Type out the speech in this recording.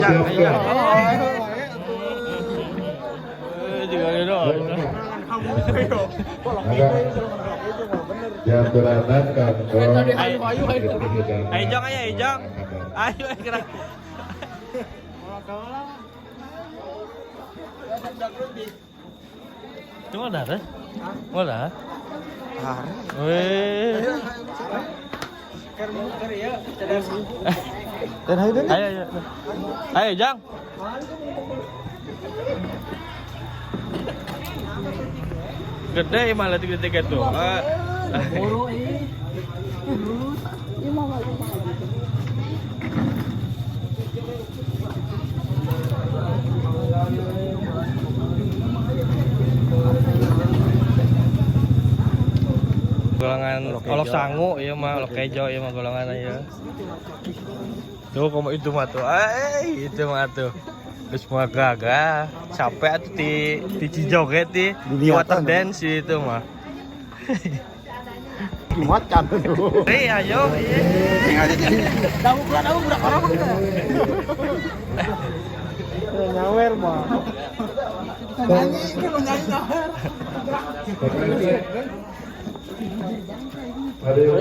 Jam beranak kantor. Ayo Jong, ayo gerak. Cuma ada? Mana? Weh. Ayo. Ayo Jang. Gede malah tiga tuh. Golongan olok sangu ya mah, olok kejo ya mah golongan aja. Tuh kamu itu mah tuh. Itu mah tuh. Terus mah gaga, capek tuh di Cijoget di water dance itu mah. Kimat kan tuh. Ayo. Damu budak orang enggak? Nyawer mah. Nyanyi nyawer. Ada yang